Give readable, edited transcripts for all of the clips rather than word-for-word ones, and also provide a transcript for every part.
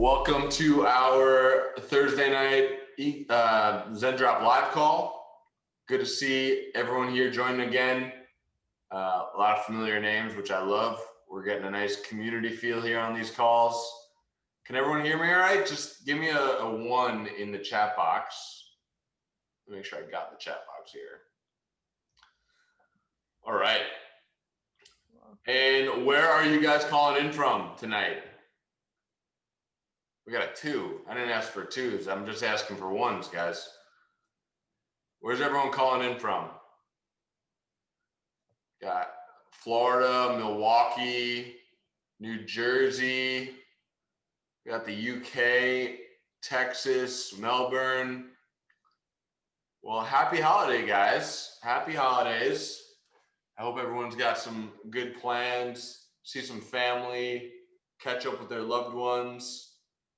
Welcome to our Thursday night Zendrop live call. Good to see everyone here joining again. A lot of familiar names, which I love. We're getting a nice community feel here on these calls. Can everyone hear me all right? Just give me a 1 in the chat box. Let me make sure I got the chat box here. All right. And where are you guys calling in from tonight? We got a 2. I didn't ask for 2s. I'm just asking for 1s, guys. Where's everyone calling in from? Got Florida, Milwaukee, New Jersey. We got the UK, Texas, Melbourne. Well, happy holiday, guys. Happy holidays. I hope everyone's got some good plans, see some family, catch up with their loved ones.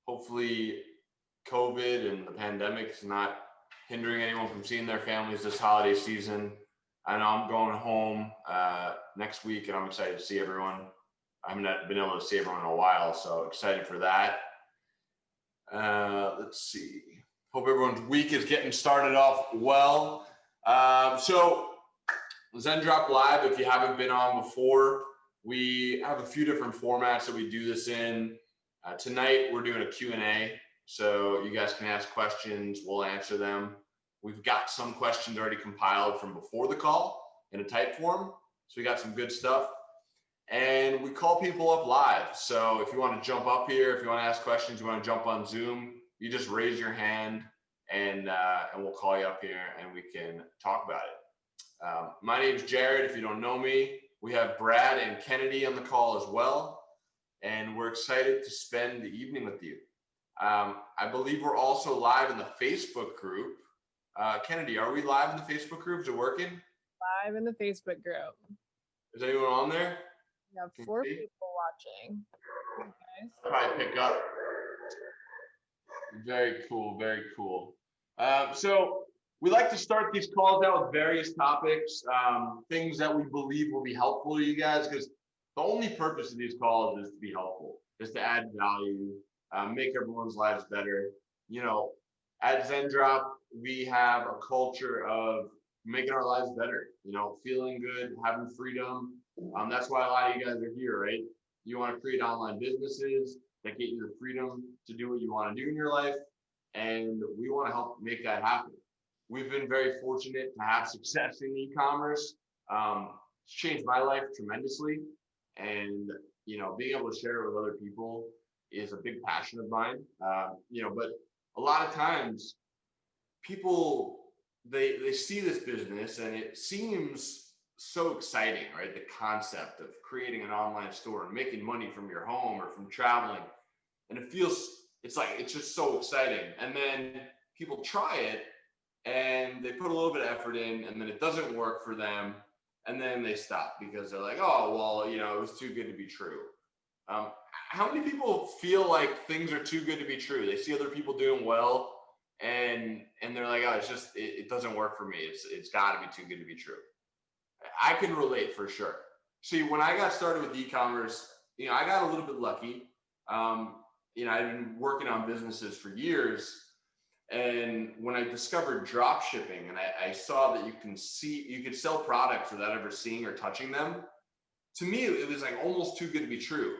Hopefully COVID and the pandemic is not hindering anyone from seeing their families this holiday season. I know I'm going home next week and I'm excited to see everyone. I haven't been able to see everyone in a while, so excited for that. Let's see. Hope everyone's week is getting started off well. So Zendrop Live, if you haven't been on before, we have a few different formats that we do this in. Tonight, we're doing a Q&A, so you guys can ask questions, we'll answer them. We've got some questions already compiled from before the call in a type form, so we got some good stuff. And we call people up live, so if you want to jump up here, if you want to ask questions, you want to jump on Zoom, you just raise your hand, and we'll call you up here, and we can talk about it. My name's Jared, if you don't know me. We have Brad and Kennedy on the call as well. And we're excited to spend the evening with you. I believe we're also live in the Facebook group. Kennedy, are we live in the Facebook group? Is it working? Live in the Facebook group. Is anyone on there? We have 4 people watching. Nice. Probably pick up. Very cool, very cool. So we like to start these calls out with various topics, things that we believe will be helpful to you guys, because the only purpose of these calls is to be helpful, is to add value, make everyone's lives better. You know, at Zendrop, we have a culture of making our lives better, you know, feeling good, having freedom. That's why a lot of you guys are here, right? You want to create online businesses that get you the freedom to do what you want to do in your life. And we want to help make that happen. We've been very fortunate to have success in e-commerce. It's changed my life tremendously. And, you know, being able to share it with other people is a big passion of mine. You know, but a lot of times people, they see this business and it seems so exciting, right? The concept of creating an online store and making money from your home or from traveling. And it feels, it's just so exciting. And then people try it and they put a little bit of effort in and then it doesn't work for them. And then they stop because they're like, oh, well, you know, it was too good to be true. How many people feel like things are too good to be true? They see other people doing well and they're like, oh, it's just, it doesn't work for me. It's got to be too good to be true. I can relate for sure. See, when I got started with e-commerce, you know, I got a little bit lucky. You know, I've been working on businesses for years. And when I discovered dropshipping and I saw that you could sell products without ever seeing or touching them, to me, it was like almost too good to be true.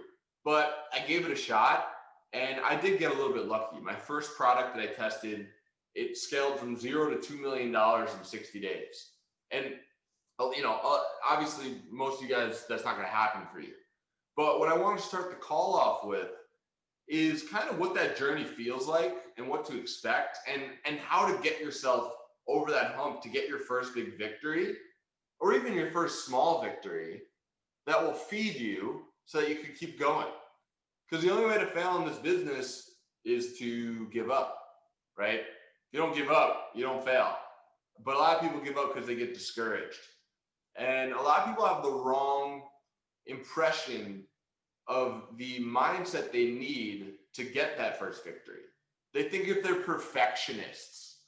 But I gave it a shot and I did get a little bit lucky. My first product that I tested, it scaled from $0 to $2 million in 60 days. And, you know, obviously most of you guys, that's not going to happen for you. But what I want to start the call off with is kind of what that journey feels like and what to expect and how to get yourself over that hump to get your first big victory or even your first small victory that will feed you so that you can keep going. Because the only way to fail in this business is to give up, right? If you don't give up, you don't fail. But a lot of people give up because they get discouraged. And a lot of people have the wrong impression of the mindset they need to get that first victory. They think if they're perfectionists,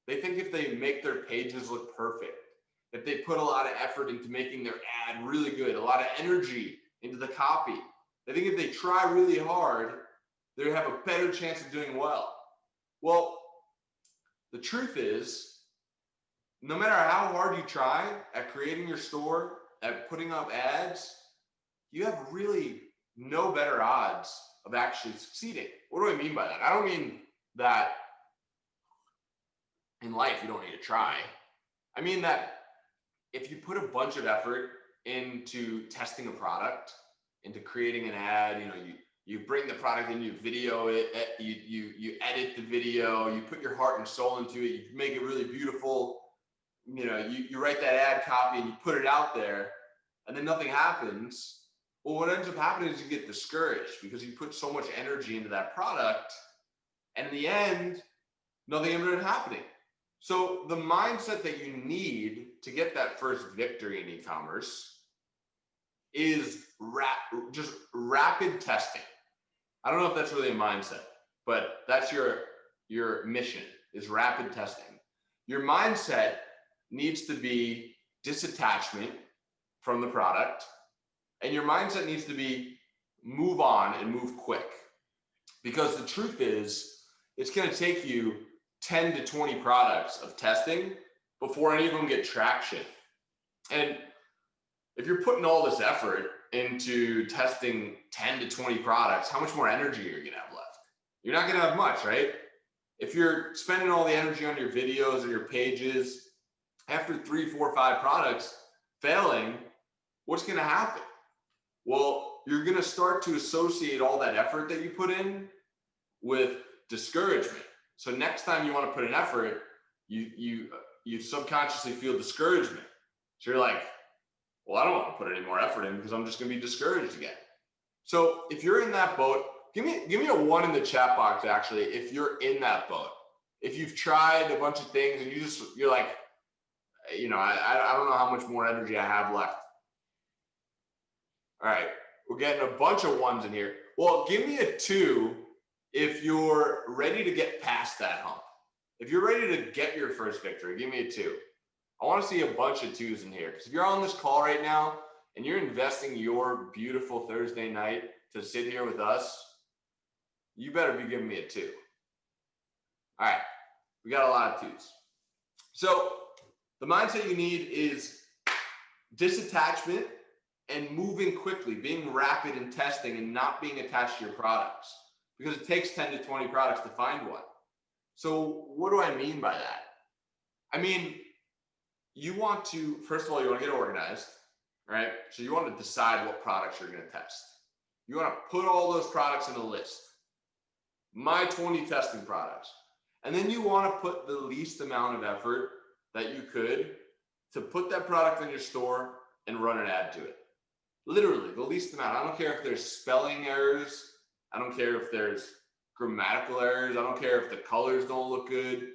they think if they make their pages look perfect, if they put a lot of effort into making their ad really good, a lot of energy into the copy, they think if they try really hard, they have a better chance of doing well. Well, the truth is, no matter how hard you try at creating your store, at putting up ads, you have really no better odds of actually succeeding. What do I mean by that? I don't mean that in life you don't need to try. I mean that if you put a bunch of effort into testing a product, into creating an ad, you bring the product in, you video it, you edit the video, you put your heart and soul into it, you make it really beautiful, you write that ad copy and you put it out there, and then nothing happens. Well, what ends up happening is you get discouraged because you put so much energy into that product, and in the end, nothing ended up happening. So the mindset that you need to get that first victory in e-commerce is just rapid testing. I don't know if that's really a mindset, but that's your mission, is rapid testing. Your mindset needs to be disattachment from the product, and your mindset needs to be move on and move quick. Because the truth is, it's going to take you 10 to 20 products of testing before any of them get traction. And if you're putting all this effort into testing 10 to 20 products, how much more energy are you going to have left? You're not going to have much, right? If you're spending all the energy on your videos or your pages, after 3, 4, 5 products failing, what's going to happen? Well, you're going to start to associate all that effort that you put in with discouragement. So next time you want to put an effort, you subconsciously feel discouragement. So you're like, well, I don't want to put any more effort in because I'm just going to be discouraged again. So if you're in that boat, give me a 1 in the chat box, actually, if you're in that boat. If you've tried a bunch of things and you're like, I don't know how much more energy I have left. All right, we're getting a bunch of 1s in here. Well, give me a 2 if you're ready to get past that hump. If you're ready to get your first victory, give me a 2. I want to see a bunch of 2s in here. Because if you're on this call right now and you're investing your beautiful Thursday night to sit here with us, you better be giving me a 2. All right, we got a lot of 2s. So the mindset you need is disattachment and moving quickly, being rapid in testing and not being attached to your products, because it takes 10 to 20 products to find one. So what do I mean by that? I mean, first of all, you want to get organized, right? So you want to decide what products you're going to test. You want to put all those products in a list. My 20 testing products. And then you want to put the least amount of effort that you could to put that product in your store and run an ad to it. Literally, the least amount. I don't care if there's spelling errors. I don't care if there's grammatical errors. I don't care if the colors don't look good.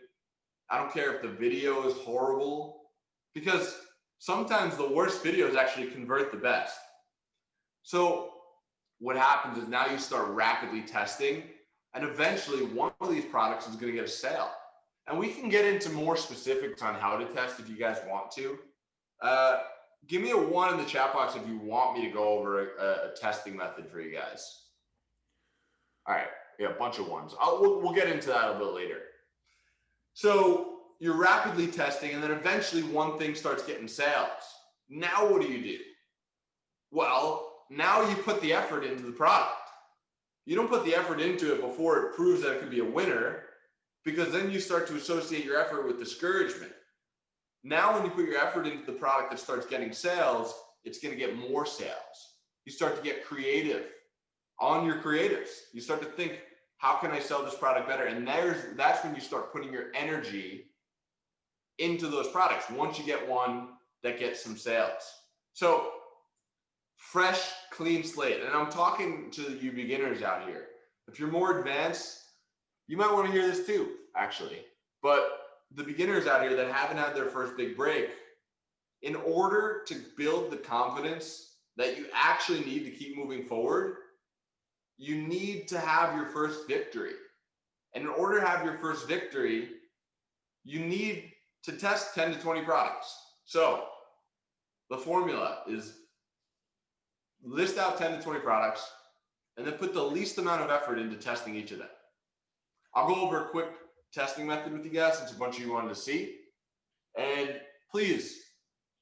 I don't care if the video is horrible. Because sometimes the worst videos actually convert the best. So what happens is now you start rapidly testing, and eventually one of these products is going to get a sale. And we can get into more specifics on how to test if you guys want to. Give me a 1 in the chat box if you want me to go over a testing method for you guys. All right, yeah, a bunch of 1s. We'll get into that a bit later. So you're rapidly testing, and then eventually one thing starts getting sales. Now what do? Well, now you put the effort into the product. You don't put the effort into it before it proves that it could be a winner, because then you start to associate your effort with discouragement. Now when you put your effort into the product that starts getting sales, it's going to get more sales. You start to get creative on your creatives. You start to think, how can I sell this product better? And that's when you start putting your energy into those products once you get one that gets some sales. So fresh, clean slate. And I'm talking to you beginners out here. If you're more advanced, you might want to hear this too, actually. But the beginners out here that haven't had their first big break, in order to build the confidence that you actually need to keep moving forward, you need to have your first victory. And in order to have your first victory, you need to test 10 to 20 products. So the formula is list out 10 to 20 products, and then put the least amount of effort into testing each of them. I'll go over a quick testing method with you guys since a bunch of you wanted to see. And please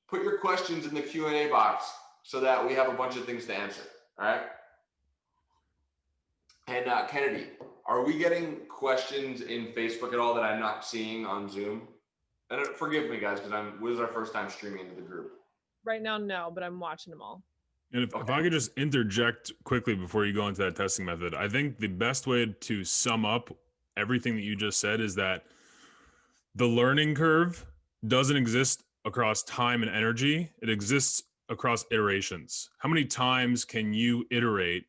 put your questions in the Q&A box so that we have a bunch of things to answer, all right? And Kennedy, are we getting questions in Facebook at all that I'm not seeing on Zoom? And forgive me, guys, because this is our first time streaming into the group. Right now, no, but I'm watching them all. And if I could just interject quickly before you go into that testing method, I think the best way to sum up everything that you just said is that the learning curve doesn't exist across time and energy. It exists across iterations. How many times can you iterate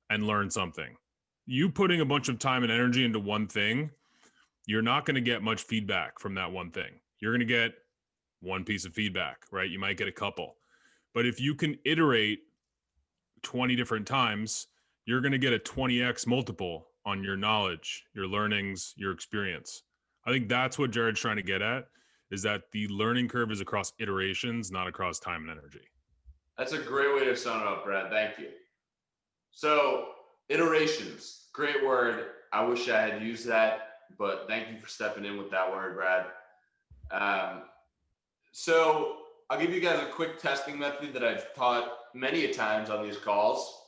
and learn something? You putting a bunch of time and energy into one thing, you're not going to get much feedback from that one thing. You're going to get one piece of feedback, right? You might get a couple. But if you can iterate 20 different times, you're going to get a 20x multiple on your knowledge, your learnings, your experience. I think that's what Jared's trying to get at, is that the learning curve is across iterations, not across time and energy. That's a great way to sum it up, Brad. Thank you. So iterations, great word. I wish I had used that, but thank you for stepping in with that word, Brad. So I'll give you guys a quick testing method that I've taught many a times on these calls.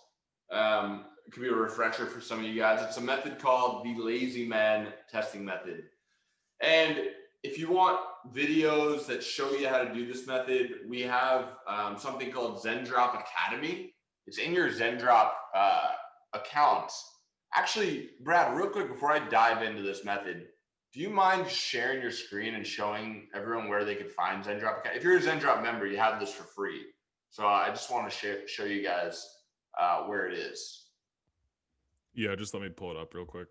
It could be a refresher for some of you guys. It's a method called the lazy man testing method. And if you want videos that show you how to do this method, we have something called Zendrop Academy. It's in your Zendrop account. Actually, Brad, real quick before I dive into this method, do you mind sharing your screen and showing everyone where they could find Zendrop Academy? If you're a Zendrop member, you have this for free. So I just want to show you guys where it is. Yeah, just let me pull it up real quick.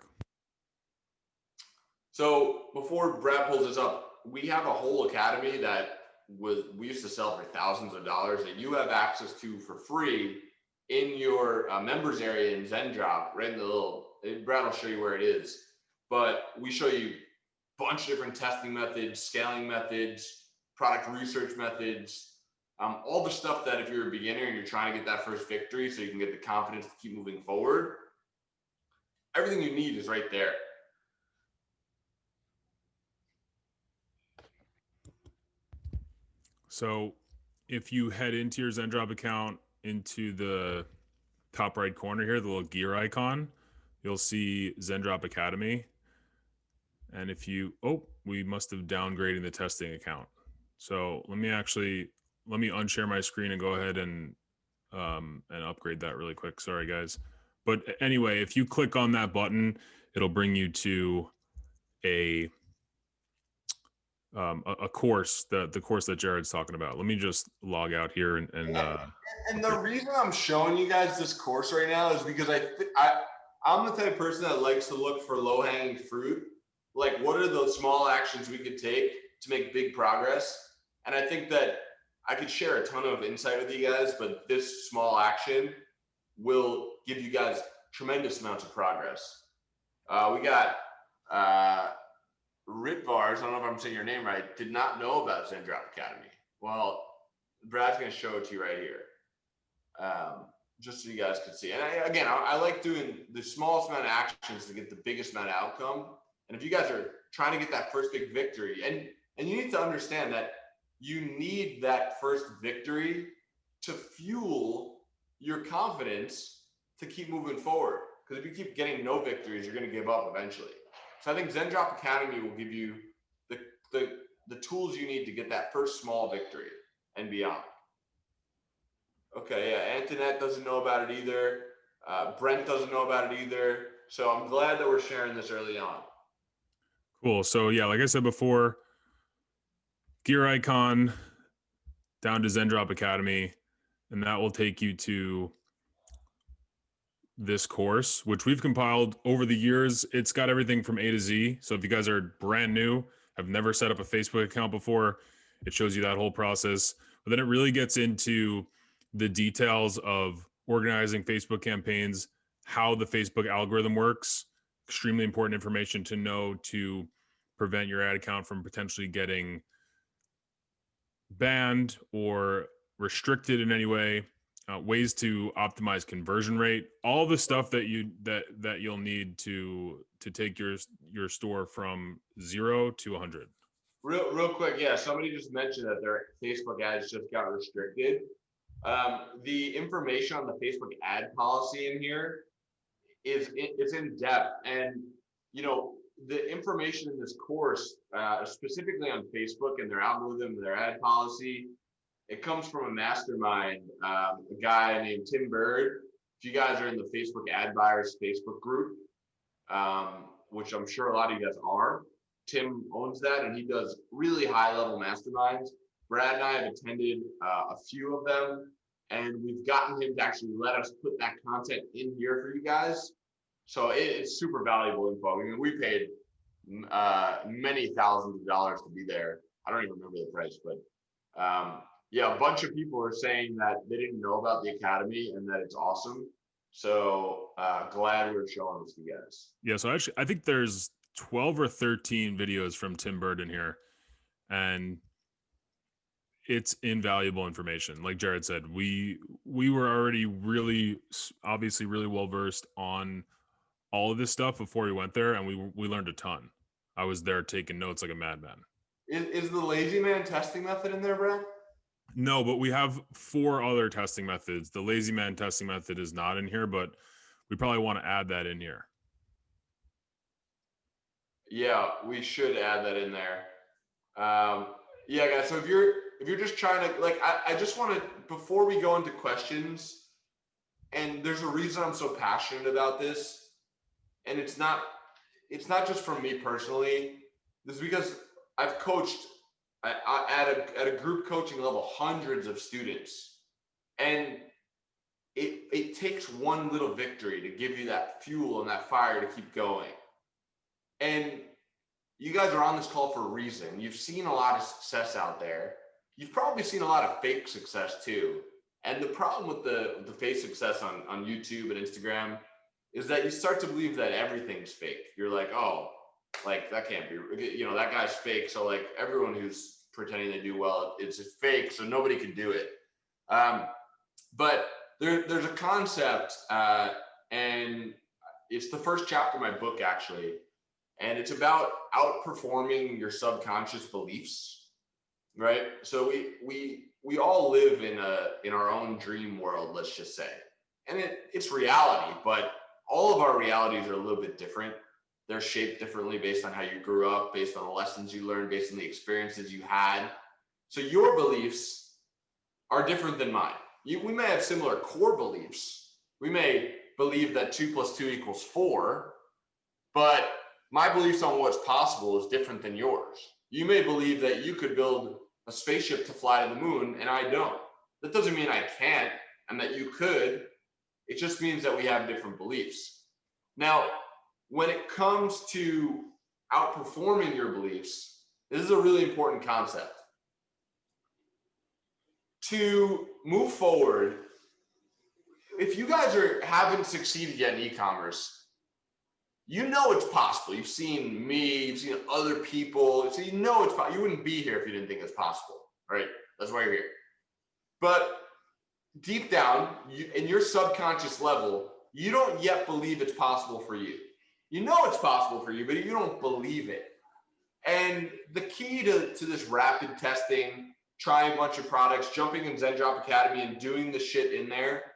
So before Brad pulls this up, we have a whole academy that we used to sell for thousands of dollars that you have access to for free in your members area in Zendrop, right in the little, Brad will show you where it is. But we show you a bunch of different testing methods, scaling methods, product research methods, all the stuff that if you're a beginner and you're trying to get that first victory so you can get the confidence to keep moving forward, everything you need is right there. So if you head into your Zendrop account, into the top right corner here, the little gear icon, you'll see Zendrop Academy. And if you, we must have downgraded the testing account. So let me unshare my screen and go ahead and upgrade that really quick. Sorry, guys. But anyway, if you click on that button, it'll bring you to a course, the course that Jared's talking about. Let me just log out here and the reason I'm showing you guys this course right now is because I'm the type of person that likes to look for low-hanging fruit. Like, what are those small actions we could take to make big progress? And I think that I could share a ton of insight with you guys, but this small action will give you guys tremendous amounts of progress. We got Ritvars, I don't know if I'm saying your name right, did not know about Zendrop Academy. Well, Brad's going to show it to you right here, just so you guys can see. And I like doing the smallest amount of actions to get the biggest amount of outcome. And if you guys are trying to get that first big victory, and you need to understand that you need that first victory to fuel your confidence to keep moving forward. Because if you keep getting no victories, you're going to give up eventually. So I think Zendrop Academy will give you the tools you need to get that first small victory and beyond. Okay, yeah, Antoinette doesn't know about it either. Brent doesn't know about it either. So I'm glad that we're sharing this early on. Cool. So yeah, like I said before, gear icon down to Zendrop Academy, and that will take you to this course, which we've compiled over the years. It's got everything from A to Z. So if you guys are brand new, have never set up a Facebook account before, it shows you that whole process. But then it really gets into the details of organizing Facebook campaigns, how the Facebook algorithm works, extremely important information to know to prevent your ad account from potentially getting banned or restricted in any way. ways to optimize conversion rate, all the stuff that you'll need to take your store from 0 to 100. Real quick, yeah. Somebody just mentioned that their Facebook ads just got restricted. The information on the Facebook ad policy in here it's in depth, and the information in this course, specifically on Facebook and their algorithm, their ad policy, it comes from a mastermind, a guy named Tim Bird. If you guys are in the Facebook ad buyers Facebook group, which I'm sure a lot of you guys are, Tim owns that, and he does really high level masterminds. Brad and I have attended a few of them, and we've gotten him to actually let us put that content in here for you guys. So it's super valuable info. I mean, we paid many thousands of dollars to be there. I don't even remember the price, but yeah, a bunch of people are saying that they didn't know about the Academy and that it's awesome. So glad we're showing this to you guys. Yeah, so actually, I think there's 12 or 13 videos from Tim Bird in here, and it's invaluable information. Like Jared said, we were already obviously really well versed on all of this stuff before we went there, and we learned a ton. I was there taking notes like a madman. Is the lazy man testing method in there, Brad? No, but we have 4 other testing methods. The lazy man testing method is not in here, but we probably want to add that in here. Yeah, we should add that in there. Yeah, guys. So if you're just trying to, like, I just want to, before we go into questions, and there's a reason I'm so passionate about this, and it's not just from me personally. This is because I've coached at a group coaching level hundreds of students, and it takes one little victory to give you that fuel and that fire to keep going. And you guys are on this call for a reason. You've seen a lot of success out there. You've probably seen a lot of fake success too. And the problem with the fake success on YouTube and Instagram is that you start to believe that everything's fake. You're like, oh, like that can't be, that guy's fake. So like everyone who's pretending they do well, it's fake. So nobody can do it. But there's a concept, and it's the first chapter of my book actually. And it's about outperforming your subconscious beliefs, right? So we all live in our own dream world, let's just say. And it's reality, but all of our realities are a little bit different. They're shaped differently based on how you grew up, based on the lessons you learned, based on the experiences you had. So your beliefs are different than mine. We may have similar core beliefs. We may believe that 2 + 2 = 4, but my beliefs on what's possible is different than yours. You may believe that you could build a spaceship to fly to the moon, and I don't. That doesn't mean I can't and that you could. It just means that we have different beliefs. Now, when it comes to outperforming your beliefs, this is a really important concept. To move forward, if you guys haven't succeeded yet in e-commerce, you know it's possible. You've seen me, you've seen other people, so you know it's possible. You wouldn't be here if you didn't think it's possible, right? That's why you're here. But deep down, in your subconscious level, you don't yet believe it's possible for you. You know it's possible for you, but you don't believe it. And the key to this rapid testing, trying a bunch of products, jumping in Zendrop Academy and doing the shit in there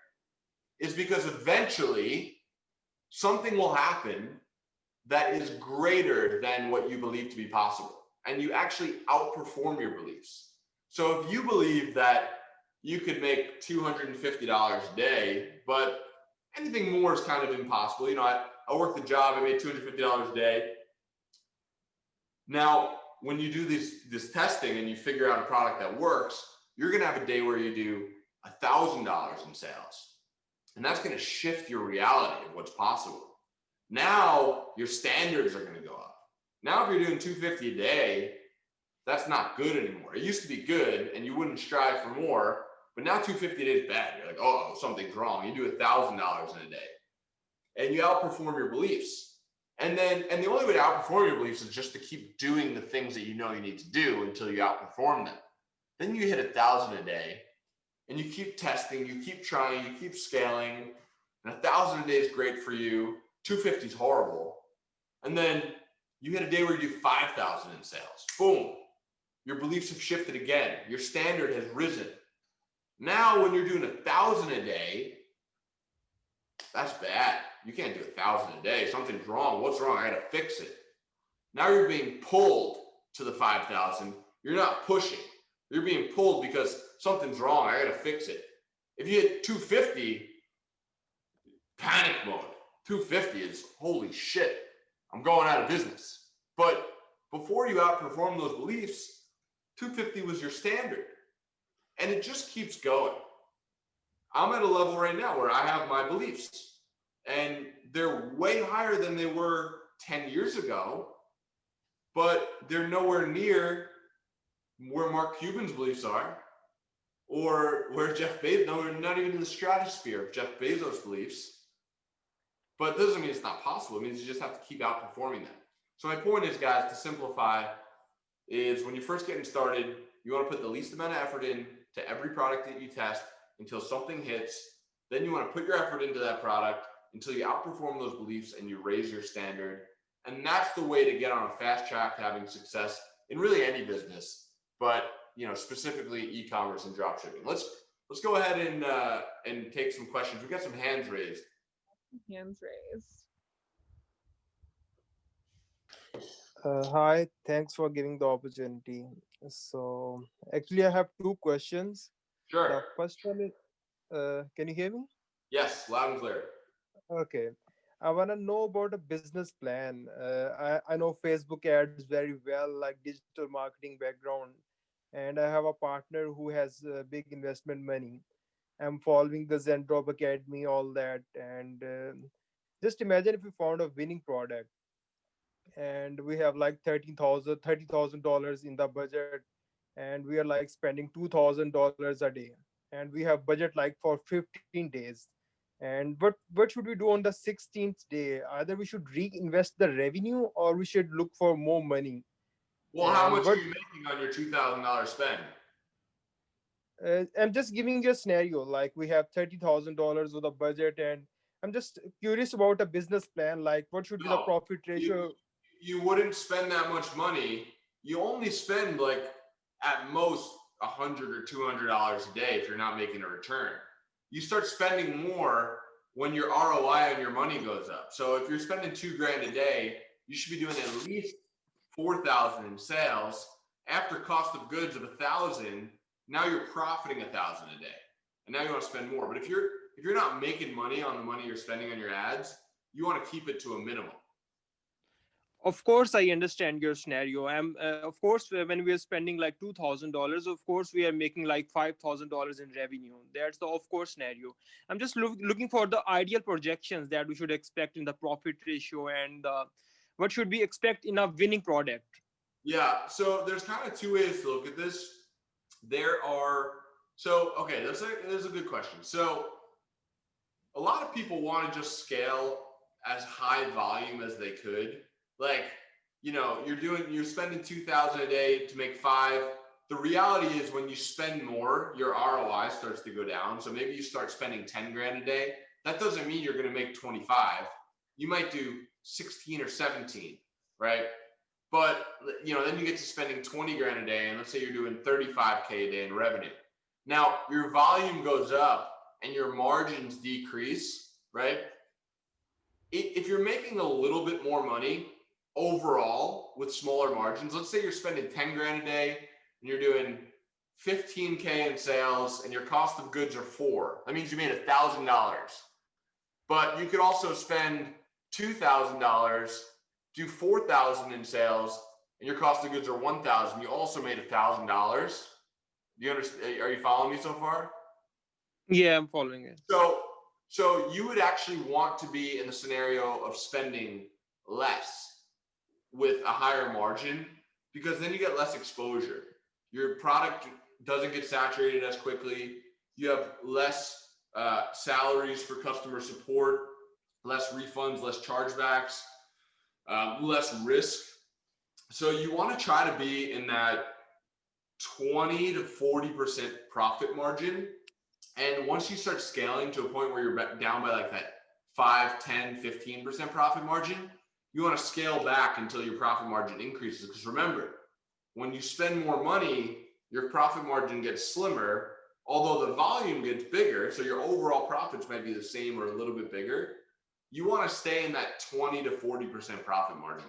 is because eventually something will happen that is greater than what you believe to be possible. And you actually outperform your beliefs. So if you believe that you could make $250 a day, but anything more is kind of impossible. I worked the job, I made $250 a day. Now, when you do this testing and you figure out a product that works, you're gonna have a day where you do $1,000 in sales. And that's gonna shift your reality of what's possible. Now your standards are gonna go up. Now if you're doing $250 a day, that's not good anymore. It used to be good and you wouldn't strive for more, but now $250 a day is bad. You're like, oh, something's wrong. You do $1,000 in a day and you outperform your beliefs. And the only way to outperform your beliefs is just to keep doing the things that you know you need to do until you outperform them. Then you hit $1,000 a day and you keep testing, you keep trying, you keep scaling, and 1,000 a day is great for you. 250 is horrible. And then you hit a day where you do 5,000 in sales. Boom. Your beliefs have shifted again. Your standard has risen. Now, when you're doing 1,000 a day, that's bad. You can't do 1,000 a day. Something's wrong. What's wrong? I got to fix it. Now you're being pulled to the 5,000. You're not pushing. You're being pulled because something's wrong. I got to fix it. If you hit 250, panic mode. 250 is holy shit. I'm going out of business. But before you outperform those beliefs, 250 was your standard. And it just keeps going. I'm at a level right now where I have my beliefs, and they're way higher than they were 10 years ago, but they're nowhere near where Mark Cuban's beliefs are, or where Jeff Bezos, no, we're not even in the stratosphere of Jeff Bezos' beliefs. But it doesn't mean it's not possible. It means you just have to keep outperforming them. So my point is, guys, to simplify, is when you're first getting started, you want to put the least amount of effort in to every product that you test until something hits. Then you want to put your effort into that product until you outperform those beliefs and you raise your standard. And that's the way to get on a fast track to having success in really any business, but specifically e-commerce and dropshipping. Let's go ahead and take some questions. We got some hands raised. Hands raised. Hi, thanks for giving the opportunity. So, actually, I have two questions. Sure. The first one is, can you hear me? Yes, loud and clear. Okay. I want to know about a business plan. I know Facebook ads very well, like digital marketing background, and I have a partner who has big investment money. I'm following the Zendrop Academy, all that, and just imagine if we found a winning product and we have like $30,000 in the budget, and we are like spending $2,000 a day, and we have budget like for 15 days. And what should we do on the 16th day? Either we should reinvest the revenue or we should look for more money. Well, how And much what are you making on your $2,000 spend? I'm just giving you a scenario, like we have $30,000 with a budget, and I'm just curious about a business plan, like what should be the No, profit you ratio. you wouldn't spend that much money. You only spend like at most $100 or $200 a day if you're not making a return. You start spending more when your ROI on your money goes up. So if you're spending $2,000 a day, you should be doing at least 4,000 in sales. After cost of goods of 1,000, now you're profiting 1,000 a day, and now you want to spend more. But if you're not making money on the money you're spending on your ads, you want to keep it to a minimum. Of course, I understand your scenario. Of course, when we are spending like $2,000, of course, we are making like $5,000 in revenue. That's the of course scenario. I'm just looking for the ideal projections that we should expect in the profit ratio, and what should we expect in a winning product. Yeah, so there's kind of two ways to look at this. Okay, that's a good question. So a lot of people want to just scale as high volume as they could. Like, you're spending 2,000 a day to make 5. The reality is when you spend more, your ROI starts to go down. So maybe you start spending 10 grand a day. That doesn't mean you're going to make 25. You might do 16 or 17, right? But then you get to spending 20 grand a day, and let's say you're doing 35K a day in revenue. Now your volume goes up and your margins decrease, right? If you're making a little bit more money overall with smaller margins, let's say you're spending 10 grand a day and you're doing 15K in sales and your cost of goods are 4. That means you made $1,000. But you could also spend $2,000, do 4,000 in sales, and your cost of goods are 1,000. You also made $1,000. Do you understand? Are you following me so far? Yeah, I'm following it. So you would actually want to be in the scenario of spending less with a higher margin, because then you get less exposure. Your product doesn't get saturated as quickly. You have less salaries for customer support, less refunds, less chargebacks, less risk. So you want to try to be in that 20 to 40% profit margin And once you start scaling to a point where you're down by like that 5, 10, 15% profit margin, you want to scale back until your profit margin increases. Because remember, when you spend more money, your profit margin gets slimmer, although the volume gets bigger. So your overall profits might be the same or a little bit bigger. You want to stay in that 20 to 40% profit margin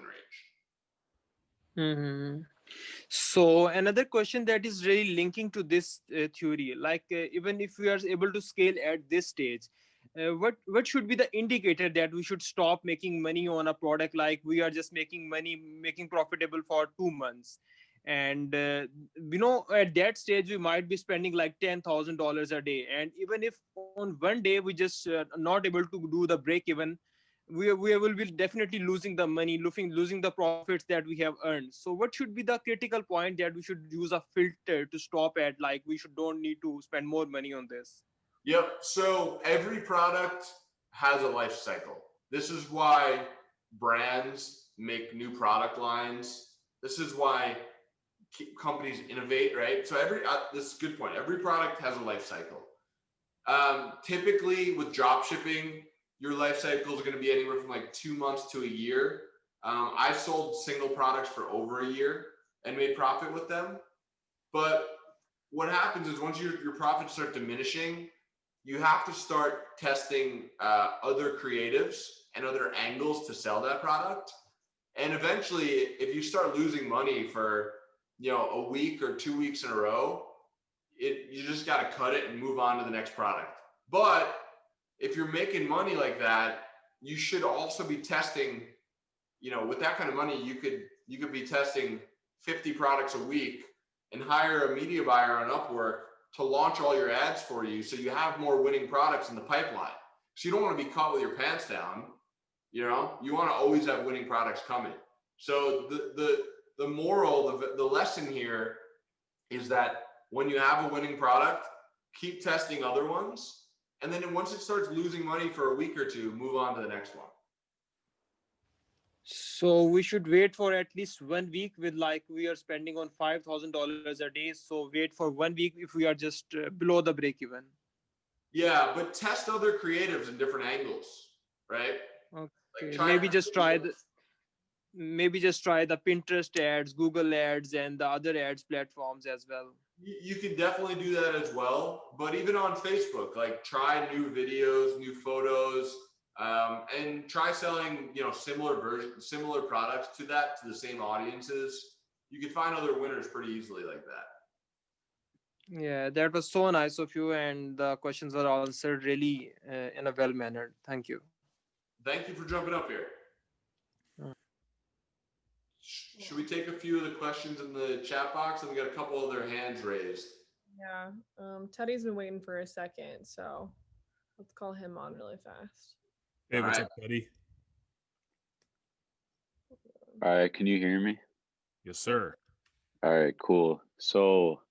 range. Hmm. So another question that is really linking to this theory, like even if we are able to scale at this stage, what should be the indicator that we should stop making money on a product, like we are just making money, making profitable for 2 months, and at that stage we might be spending like $10,000 a day, and even if on one day we just not able to do the break even, we will be definitely losing the money, losing the profits that we have earned. So what should be the critical point that we should use a filter to stop at, like we should don't need to spend more money on this? Yep. So every product has a life cycle. This is why brands make new product lines. This is why companies innovate, right? So this is a good point. Every product has a life cycle. Typically with drop shipping, your life cycle is going to be anywhere from like 2 months to a year. I've sold single products for over a year and made profit with them. But what happens is once your profits start diminishing, you have to start testing other creatives and other angles to sell that product. And eventually, if you start losing money for a week or 2 weeks in a row, you just got to cut it and move on to the next product. But if you're making money like that, you should also be testing. With that kind of money, you could be testing 50 products a week and hire a media buyer on Upwork to launch all your ads for you, so you have more winning products in the pipeline. So you don't want to be caught with your pants down. You want to always have winning products coming. So the moral, the lesson here is that when you have a winning product, keep testing other ones. And then once it starts losing money for a week or two, move on to the next one. So we should wait for at least 1 week, with like we are spending on $5,000 a day. So wait for 1 week if we are just below the break even. Yeah, but test other creatives in different angles, right? Okay, Like maybe just try the Pinterest ads, Google ads, and the other ads platforms as well. You can definitely do that as well. But even on Facebook, like try new videos, new photos, and try selling, similar products to the same audiences. You can find other winners pretty easily like that. Yeah, that was so nice of you, and the questions were answered really in a well mannered. Thank you. Thank you for jumping up here. Should we take a few of the questions in the chat box? And we got a couple other hands raised. Yeah. Teddy's been waiting for a second, so let's call him on really fast. Hey, what's All up, Teddy? All right, can you hear me? Yes, sir. All right, cool. So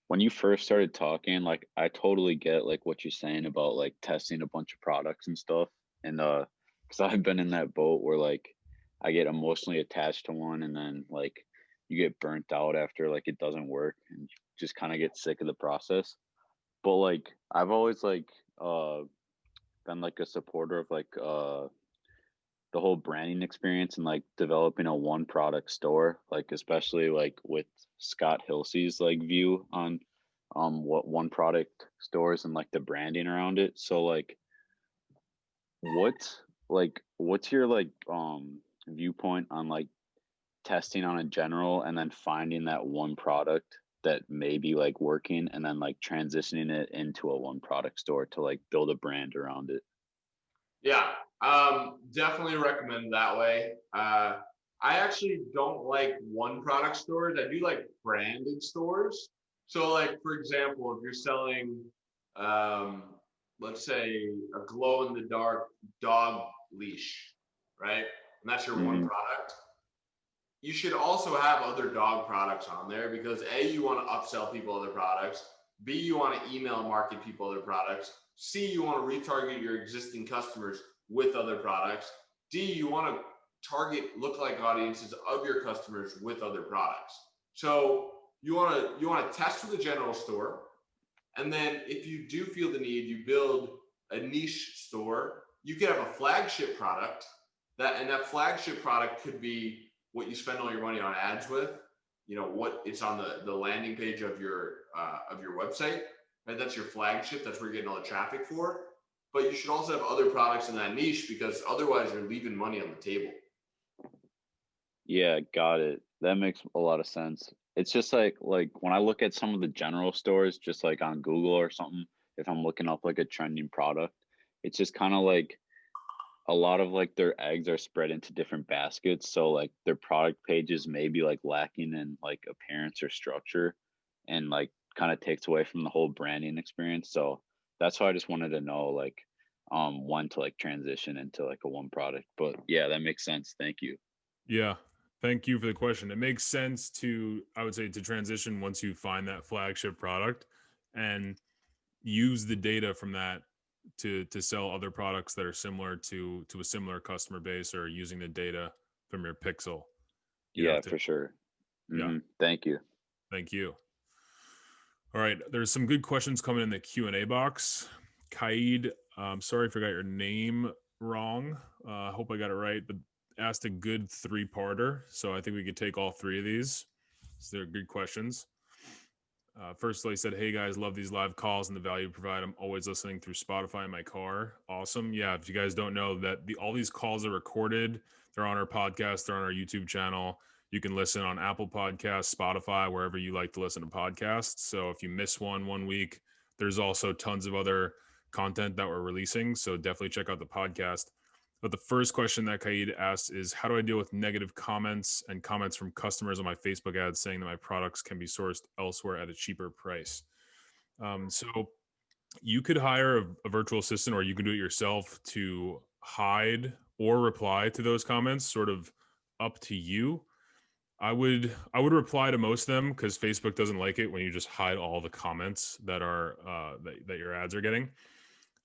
when you first started talking, like I totally get like what you're saying about like testing a bunch of products and stuff. And because I've been in that boat where like I get emotionally attached to one and then like you get burnt out after like it doesn't work and you just kind of get sick of the process. But like I've always like been like a supporter of like the whole branding experience and like developing a one product store, like especially like with Scott Hilsey's like view on what one product stores and like the branding around it. So what's your like viewpoint on like testing on a general and then finding that one product that may be like working and then like transitioning it into a one product store to like build a brand around it? Yeah, definitely recommend that way. I actually don't like one product stores. I do like branded stores. So like, for example, if you're selling, let's say a glow in the dark dog leash, right? And that's your one product. You should also have other dog products on there because A, you want to upsell people other products. B, you want to email market people other products. C, you want to retarget your existing customers with other products. D, you want to target lookalike audiences of your customers with other products. So you want to test with a general store, And then if you do feel the need, you build a niche store. You could have a flagship product and that flagship product could be what you spend all your money on ads with, what it's on the landing page of your website, right? That's your flagship. That's where you're getting all the traffic for. But you should also have other products in that niche, because otherwise you're leaving money on the table. Yeah, got it. That makes a lot of sense. It's just like when I look at some of the general stores, just like on Google or something, if I'm looking up like a trending product, it's just kind of like a lot of like their eggs are spread into different baskets. So like their product pages may be like lacking in like appearance or structure, and like kind of takes away from the whole branding experience. So that's why I just wanted to know like when to like transition into like a one product. But yeah, that makes sense. Thank you. Yeah. Thank you for the question. It makes sense I would say, to transition once you find that flagship product and use the data from that to sell other products that are similar to a similar customer base, or using the data from your pixel. Yeah, for sure. Yeah. Thank you. Thank you. All right. There's some good questions coming in the Q&A box. Kaid, sorry if I got your name wrong. I hope I got it right, but asked a good 3-parter. So I think we could take all 3 of these. So they're good questions. Firstly, said, hey guys, love these live calls and the value you provide. I'm always listening through Spotify in my car. Awesome. Yeah, if you guys don't know that all these calls are recorded, they're on our podcast, they're on our YouTube channel. You can listen on Apple Podcasts, Spotify, wherever you like to listen to podcasts. So if you miss one week, there's also tons of other content that we're releasing. So definitely check out the podcast. But the first question that Kaid asked is, how do I deal with negative comments and comments from customers on my Facebook ads saying that my products can be sourced elsewhere at a cheaper price? So you could hire a virtual assistant, or you can do it yourself to hide or reply to those comments, sort of up to you. I would reply to most of them, because Facebook doesn't like it when you just hide all the comments that are that your ads are getting.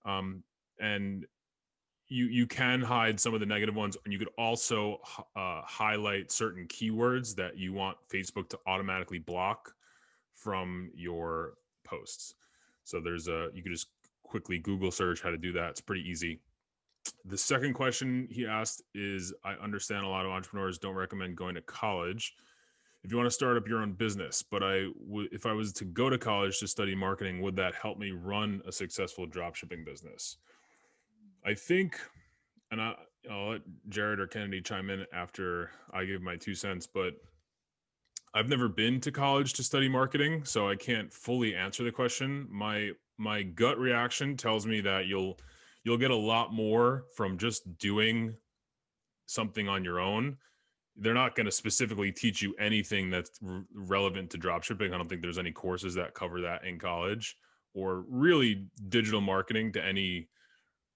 And you can hide some of the negative ones, and you could also highlight certain keywords that you want Facebook to automatically block from your posts. So you could just quickly Google search how to do that. It's pretty easy. The second question he asked is, I understand a lot of entrepreneurs don't recommend going to college if you want to start up your own business, but if I was to go to college to study marketing, would that help me run a successful dropshipping business? I think, and I'll let Jared or Kennedy chime in after I give my 2 cents, but I've never been to college to study marketing, so I can't fully answer the question. My gut reaction tells me that you'll get a lot more from just doing something on your own. They're not going to specifically teach you anything that's relevant to dropshipping. I don't think there's any courses that cover that in college, or really digital marketing to any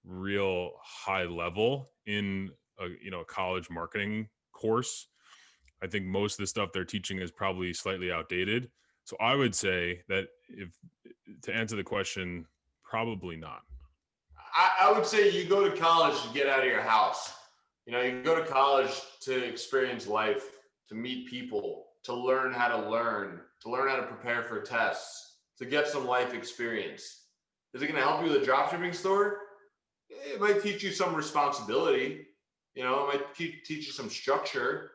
real high level in a college marketing course. I think most of the stuff they're teaching is probably slightly outdated. So I would say that, to answer the question, probably not. I would say you go to college to get out of your house. You go to college to experience life, to meet people, to learn how to prepare for tests, to get some life experience. Is it going to help you with a dropshipping store? It might teach you some responsibility. It might teach you some structure.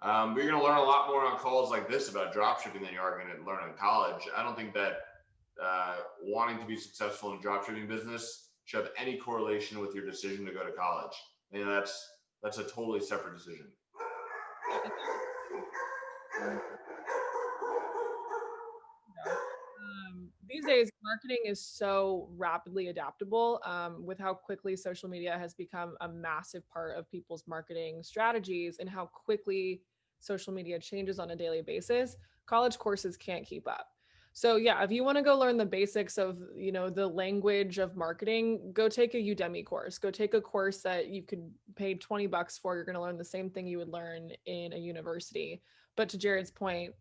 But you're going to learn a lot more on calls like this about dropshipping than you are going to learn in college. I don't think that wanting to be successful in dropshipping business should have any correlation with your decision to go to college. That's a totally separate decision. These days, marketing is so rapidly adaptable, with how quickly social media has become a massive part of people's marketing strategies, and how quickly social media changes on a daily basis. College courses can't keep up. So yeah, if you want to go learn the basics of, the language of marketing, go take a Udemy course. Go take a course that you could pay $20 for. You're going to learn the same thing you would learn in a university. But to Jared's point,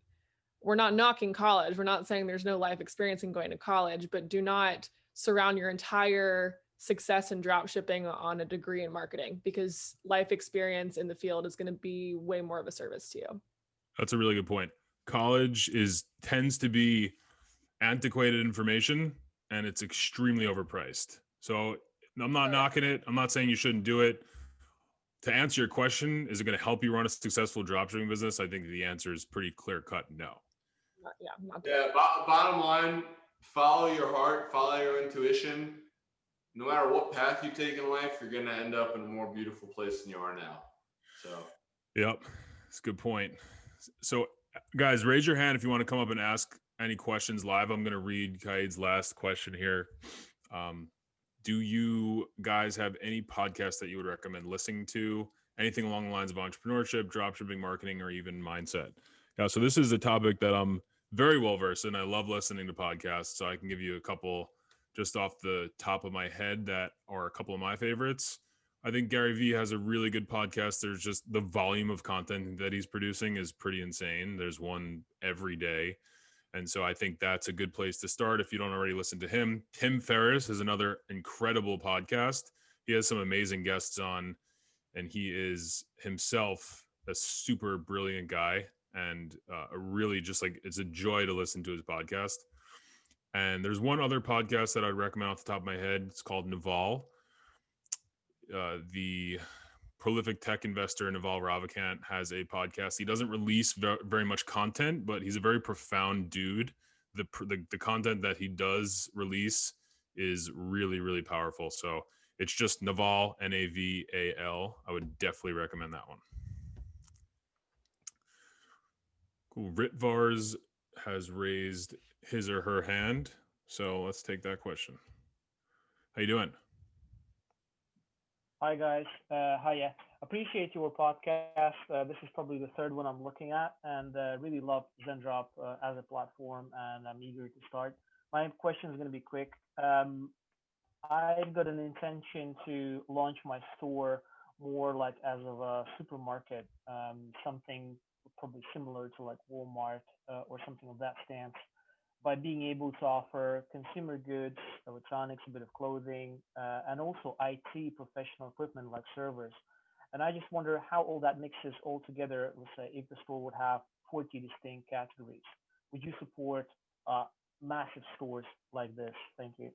we're not knocking college. We're not saying there's no life experience in going to college, but do not surround your entire success in dropshipping on a degree in marketing, because life experience in the field is going to be way more of a service to you. That's a really good point. College tends to be antiquated information and it's extremely overpriced. So I'm not knocking it. I'm not saying you shouldn't do it. To answer your question, is it going to help you run a successful dropshipping business? I think the answer is pretty clear cut. No. Yeah. Bottom line, follow your heart, follow your intuition. No matter what path you take in life, you're going to end up in a more beautiful place than you are now. So. Yep, that's a good point. So, guys, raise your hand if you want to come up and ask any questions live. I'm going to read Kaid's last question here. Do you guys have any podcasts that you would recommend listening to? Anything along the lines of entrepreneurship, dropshipping, marketing, or even mindset? Yeah, so this is a topic that I'm very well versed in. I love listening to podcasts, so I can give you a couple just off the top of my head that are a couple of my favorites. I think Gary Vee has a really good podcast. There's just the volume of content that he's producing is pretty insane. There's one every day. And so I think that's a good place to start if you don't already listen to him. Tim Ferriss is another incredible podcast. He has some amazing guests on, and he is himself a super brilliant guy and a really just like it's a joy to listen to his podcast. And there's one other podcast that I'd recommend off the top of my head. It's called Naval. The prolific tech investor Naval Ravikant has a podcast. He doesn't release very much content, but he's a very profound dude. The content that he does release is really, really powerful. So it's just Naval, Naval. I would definitely recommend that one. Cool. Ritvars has raised his or her hand. So let's take that question. How you doing? Hi guys. Hiya. Appreciate your podcast. This is probably the third one I'm looking at, and really love Zendrop as a platform, and I'm eager to start. My question is going to be quick. I've got an intention to launch my store more like as of a supermarket, something probably similar to like Walmart or something of that stance, by being able to offer consumer goods, electronics, a bit of clothing, and also IT professional equipment like servers. And I just wonder how all that mixes all together. Let's say if the store would have 40 distinct categories, would you support massive stores like this? Thank you.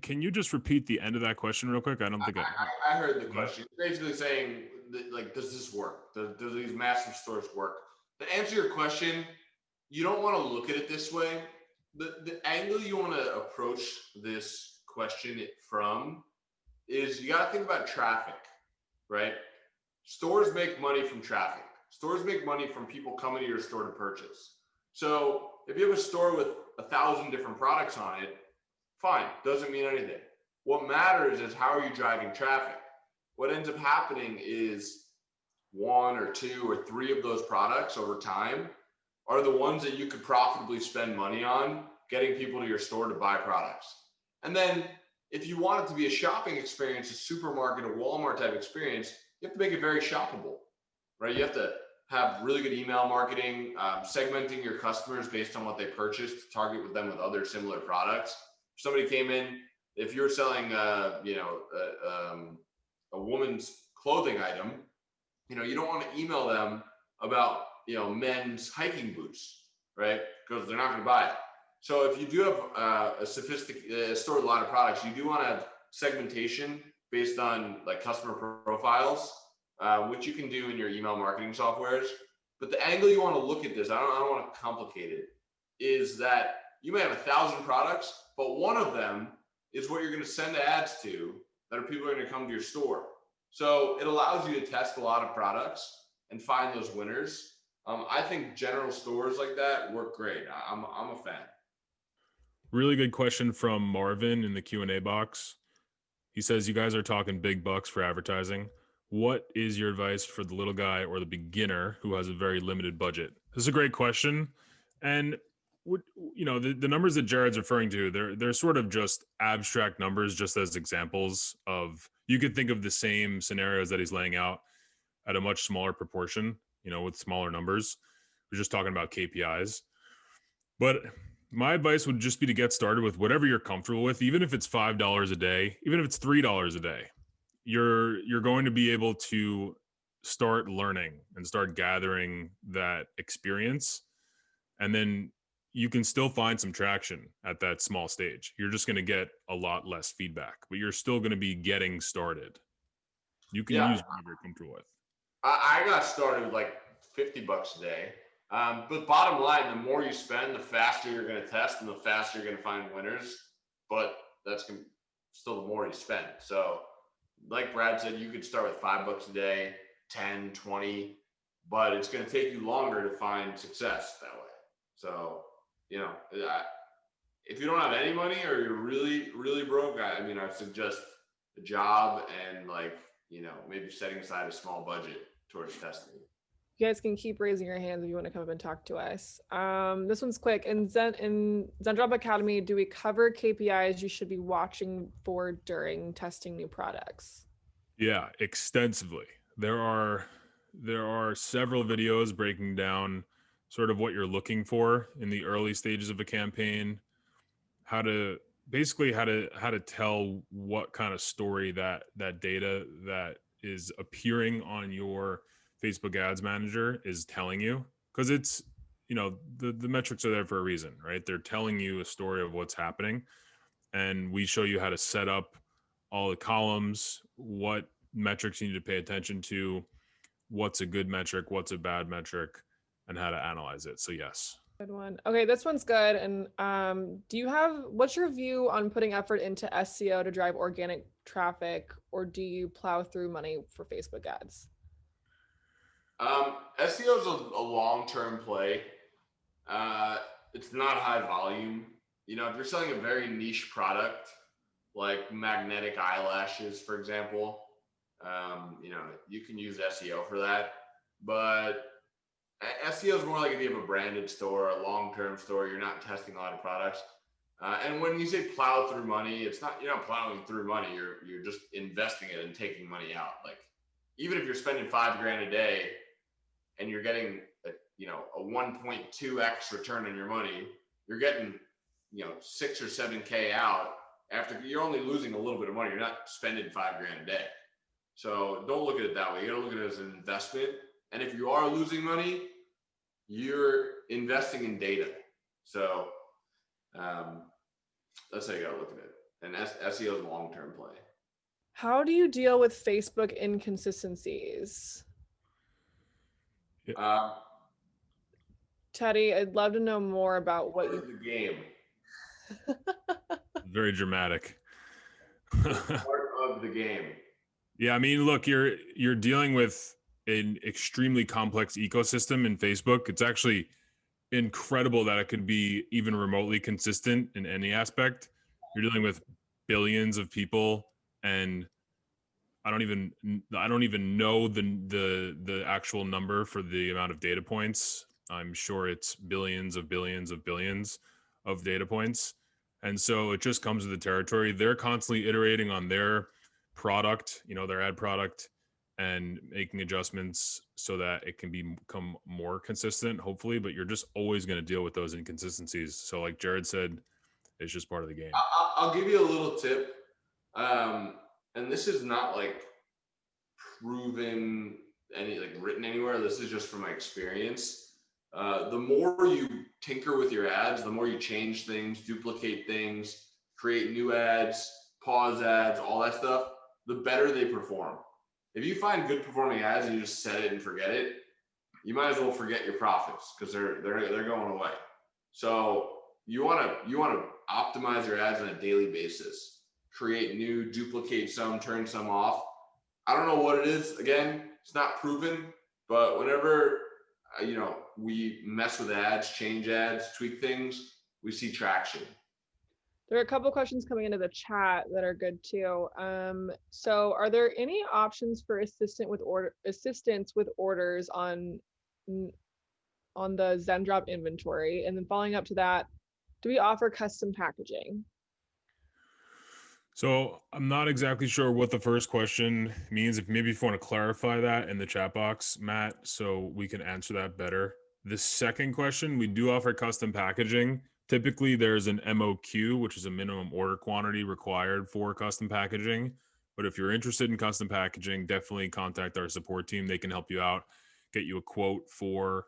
Can you just repeat the end of that question real quick? I don't think I heard the question. Basically saying, like, does this work? Do these massive stores work? To answer your question, you don't want to look at it this way. The angle you want to approach this question from is you got to think about traffic, right? Stores make money from traffic. Stores make money from people coming to your store to purchase. So if you have a store with 1,000 different products on it, fine, doesn't mean anything. What matters is how are you driving traffic? What ends up happening is one or two or three of those products over time are the ones that you could profitably spend money on getting people to your store to buy products. And then if you want it to be a shopping experience, a supermarket, a Walmart type experience, you have to make it very shoppable, right? You have to have really good email marketing, segmenting your customers based on what they purchased, to target with them with other similar products. If somebody came in, if you're selling, a woman's clothing item, you don't want to email them about, men's hiking boots, right? Because they're not going to buy it. So if you do have a sophisticated store with a lot of products, you do want to have segmentation based on like customer profiles, which you can do in your email marketing softwares. But the angle you want to look at this, I don't want to complicate it, is that you may have 1,000 products, but one of them is what you're going to send ads to that are people are going to come to your store. So it allows you to test a lot of products and find those winners. I think general stores like that work great. I'm a fan. Really good question from Marvin in the Q&A box. He says, you guys are talking big bucks for advertising. What is your advice for the little guy or the beginner who has a very limited budget? This is a great question. And the numbers that Jared's referring to, they're sort of just abstract numbers, just as examples of, you could think of the same scenarios that he's laying out at a much smaller proportion, with smaller numbers. We're just talking about KPIs. But my advice would just be to get started with whatever you're comfortable with, even if it's $5 a day, even if it's $3 a day. You're going to be able to start learning and start gathering that experience. And then, you can still find some traction at that small stage. You're just going to get a lot less feedback, but you're still going to be getting started. You can use whatever you're comfortable with. I got started with like $50 a day. But bottom line, the more you spend, the faster you're going to test and the faster you're going to find winners. But that's still the more you spend. So like Brad said, you could start with $5 a day, 10, 20, but it's going to take you longer to find success that way. So, you know, if you don't have any money or you're really, really broke, I mean, I suggest a job and like, you know, maybe setting aside a small budget towards testing. You guys can keep raising your hands if you want to come up and talk to us. This one's quick. In Zendrop Academy, do we cover KPIs you should be watching for during testing new products? Yeah, extensively. There are several videos breaking down sort of what you're looking for in the early stages of a campaign, how to tell what kind of story that data that is appearing on your Facebook ads manager is telling you, because it's, you know, the metrics are there for a reason, right? They're telling you a story of what's happening, and we show you how to set up all the columns, what metrics you need to pay attention to, what's a good metric, what's a bad metric, and how to analyze it. So yes. Good one. Okay, this one's good. And what's your view on putting effort into SEO to drive organic traffic, or do you plow through money for Facebook ads? SEO is a long-term play. It's not high volume. You know, if you're selling a very niche product, like magnetic eyelashes, for example, you know, you can use SEO for that. But SEO is more like if you have a branded store, a long-term store, you're not testing a lot of products. And when you say plow through money, you're not plowing through money. You're just investing it and taking money out. Like, even if you're spending $5,000 a day and you're getting a 1.2x return on your money, you're getting, you know, 6 or 7K out after you're only losing a little bit of money. You're not spending $5,000 a day. So don't look at it that way. You gotta look at it as an investment. And if you are losing money, you're investing in data. So that's how you gotta look at it. And SEO is a long-term play. How do you deal with Facebook inconsistencies? Teddy, I'd love to know more about what you the game. Very dramatic. Part of the game. Yeah, I mean, look, you're dealing with an extremely complex ecosystem in Facebook. It's actually incredible that it could be even remotely consistent in any aspect. You're dealing with billions of people, and I don't even know the actual number for the amount of data points. I'm sure it's billions of billions of billions of data points. And so it just comes with the territory. They're constantly iterating on their product, you know, their ad product, and making adjustments so that it can become more consistent, hopefully. But you're just always going to deal with those inconsistencies. So like Jared said, it's just part of the game. I'll give you a little tip. And this is not like proven written anywhere. This is just from my experience. The more you tinker with your ads, the more you change things, duplicate things, create new ads, pause ads, all that stuff, the better they perform. If you find good performing ads and you just set it and forget it, you might as well forget your profits because they're going away. So you want to optimize your ads on a daily basis. Create new, duplicate some, turn some off. I don't know what it is. Again, it's not proven, but whenever we mess with ads, change ads, tweak things, we see traction. There are a couple questions coming into the chat that are good too. So are there any options for assistance with orders on the Zendrop inventory? And then following up to that, do we offer custom packaging? So I'm not exactly sure what the first question means. If you want to clarify that in the chat box, Matt, so we can answer that better. The second question, we do offer custom packaging. Typically there's an MOQ, which is a minimum order quantity required for custom packaging. But if you're interested in custom packaging, definitely contact our support team. They can help you out, get you a quote for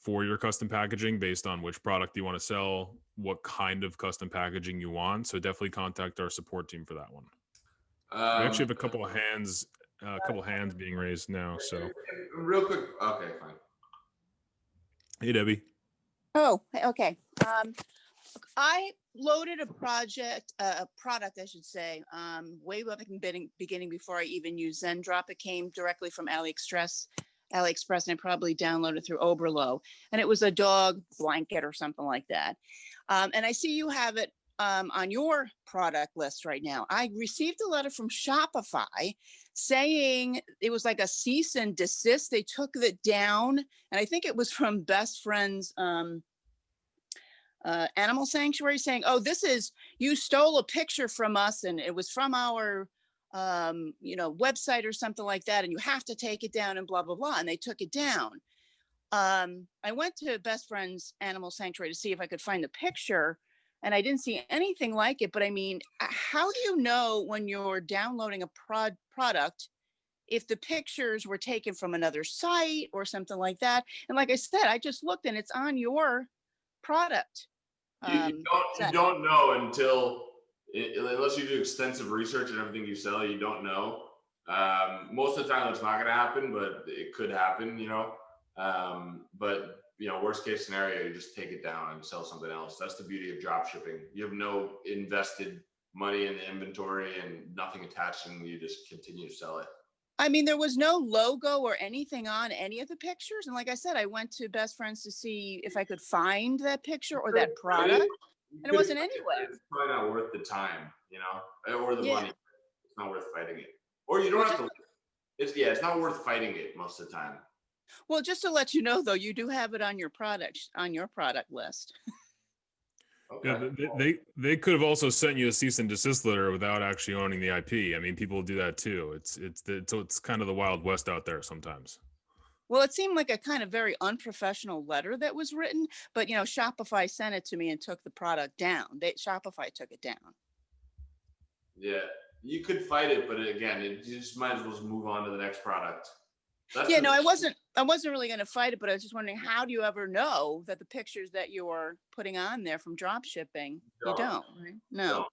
for your custom packaging based on which product you want to sell, what kind of custom packaging you want. So definitely contact our support team for that one. We actually have a couple of hands being raised now. So real quick. Okay, fine. hey, Debbie. Oh, okay. I loaded a product, I should say, way back in the beginning before I even used Zendrop. It came directly from AliExpress, and I probably downloaded through Oberlo. And it was a dog blanket or something like that. And I see you have it on your product list right now. I received a letter from Shopify saying it was like a cease and desist. They took it down. And I think it was from Best Friend's animal sanctuary saying, oh, you stole a picture from us and it was from our website or something like that, and you have to take it down and blah blah blah. And they took it down. I went to Best Friend's animal sanctuary to see if I could find the picture, and I didn't see anything like it. But I mean, how do you know when you're downloading a product if the pictures were taken from another site or something like that? And like I said, I just looked and it's on your product. You don't know unless you do extensive research and everything you sell, you don't know. Most of the time it's not going to happen, but it could happen, but worst case scenario, you just take it down and sell something else. That's the beauty of drop shipping. You have no invested money in the inventory and nothing attached, and you just continue to sell it. I mean, there was no logo or anything on any of the pictures. And like I said, I went to Best Friends to see if I could find that picture or that product. And it wasn't anywhere. It's probably not worth the time, or the money. It's not worth fighting it. Or you don't have to. It's not worth fighting it most of the time. Well, just to let you know, though, you do have it on your product list. Okay. Yeah, they could have also sent you a cease and desist letter without actually owning the IP. I mean, people do that too. It's kind of the Wild West out there sometimes. Well, it seemed like a kind of very unprofessional letter that was written, but Shopify sent it to me and took the product down. Shopify took it down. Yeah, you could fight it, but again, you just might as well just move on to the next product. I wasn't really going to fight it, but I was just wondering, how do you ever know that the pictures that you're putting on there from drop shipping, you don't, right? No.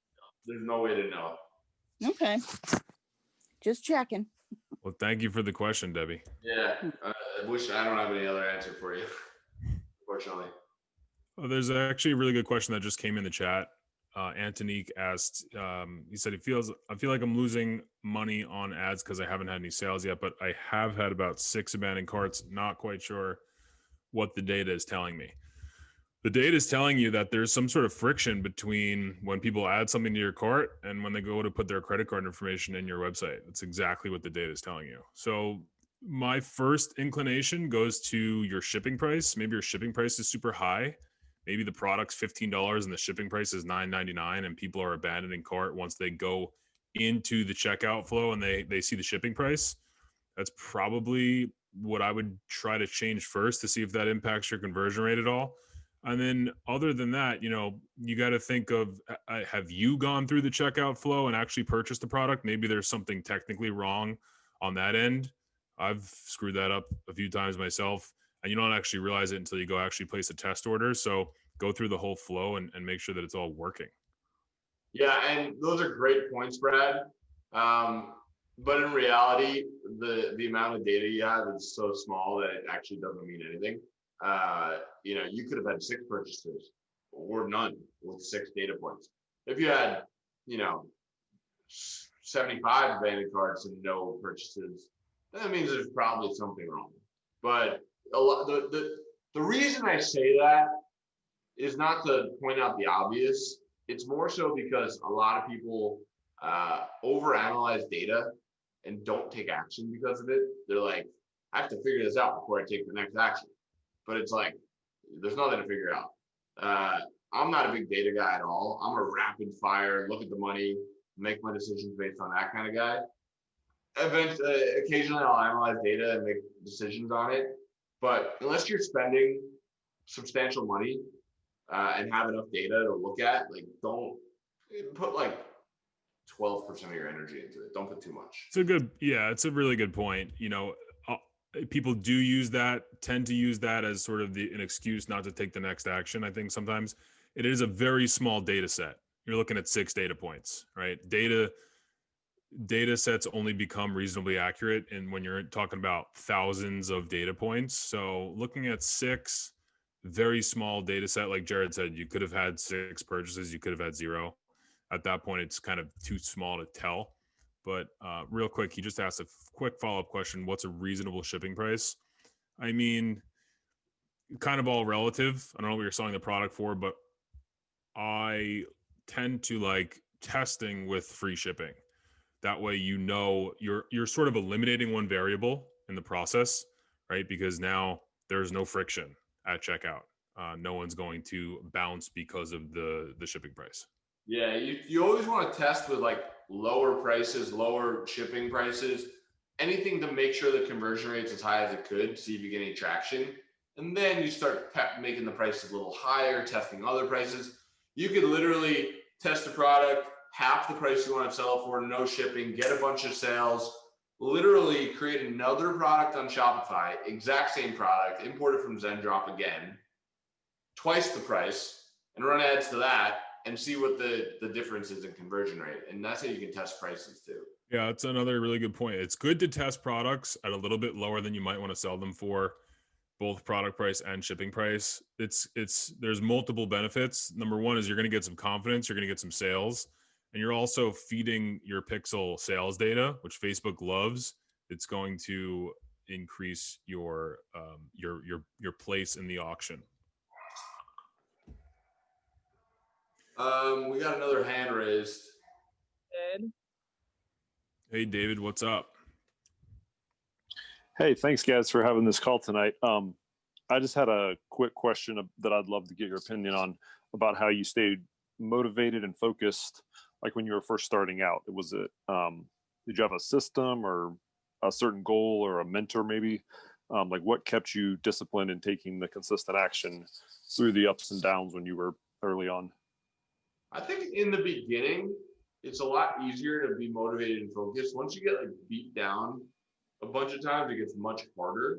There's no way to know. Okay. Just checking. Well, thank you for the question, Debbie. Yeah, I wish I don't have any other answer for you, unfortunately. Well, there's actually a really good question that just came in the chat. Antonique asked, he said, I feel like I'm losing money on ads because I haven't had any sales yet, but I have had about 6 abandoned carts. Not quite sure what the data is telling me. The data is telling you that there's some sort of friction between when people add something to your cart and when they go to put their credit card information in your website. That's exactly what the data is telling you. So my first inclination goes to your shipping price. Maybe your shipping price is super high. Maybe the product's $15 and the shipping price is $9.99, and people are abandoning cart once they go into the checkout flow and they see the shipping price. That's probably what I would try to change first to see if that impacts your conversion rate at all. And then other than that, you got to think of, have you gone through the checkout flow and actually purchased the product? Maybe there's something technically wrong on that end. I've screwed that up a few times myself, and you don't actually realize it until you go actually place a test order. So go through the whole flow and make sure that it's all working. Yeah, and those are great points, Brad. But in reality, the amount of data you have is so small that it actually doesn't mean anything. You could have had 6 purchases or none with 6 data points. If you had, 75 abandoned carts and no purchases, that means there's probably something wrong. But the reason I say that is not to point out the obvious. It's more so because a lot of people overanalyze data and don't take action because of it. They're like, I have to figure this out before I take the next action. But it's like, there's nothing to figure out. I'm not a big data guy at all. I'm a rapid fire, look at the money, make my decisions based on that kind of guy. Occasionally I'll analyze data and make decisions on it. But unless you're spending substantial money and have enough data to look at, don't put 12% of your energy into it. Don't put too much. It's a really good point. people tend to use that as sort of an excuse not to take the next action. I think sometimes it is a very small data set. You're looking at 6 data points, right? Data sets only become reasonably accurate and when you're talking about thousands of data points. So looking at 6 very small data set, like Jared said, you could have had 6 purchases, you could have had 0. At that point, it's kind of too small to tell. But real quick, he just asked a quick follow-up question. What's a reasonable shipping price? I mean, kind of all relative. I don't know what you're selling the product for, but I tend to like testing with free shipping. That way, you're sort of eliminating one variable in the process, right? Because now there's no friction at checkout. No one's going to bounce because of the shipping price. Yeah, you always want to test with like lower prices, lower shipping prices, anything to make sure the conversion rate's as high as it could, see if you get any traction. And then you start making the prices a little higher, testing other prices. You could literally test a product, half the price you want to sell it for, no shipping, get a bunch of sales, literally create another product on Shopify, exact same product, import it from Zendrop again, twice the price, and run ads to that and see what the difference is in conversion rate. And that's how you can test prices too. Yeah, that's another really good point. It's good to test products at a little bit lower than you might want to sell them for, both product price and shipping price. There's multiple benefits. Number one is you're going to get some confidence, you're going to get some sales, and you're also feeding your pixel sales data, which Facebook loves. It's going to increase your place in the auction. We got another hand raised. Good. Hey, David, what's up? Hey, thanks guys for having this call tonight. I just had a quick question that I'd love to get your opinion on about how you stayed motivated and focused, like when you were first starting out. Did you have a system or a certain goal or a mentor maybe? Like what kept you disciplined in taking the consistent action through the ups and downs when you were early on? I think in the beginning, it's a lot easier to be motivated and focused. Once you get like beat down a bunch of times, it gets much harder.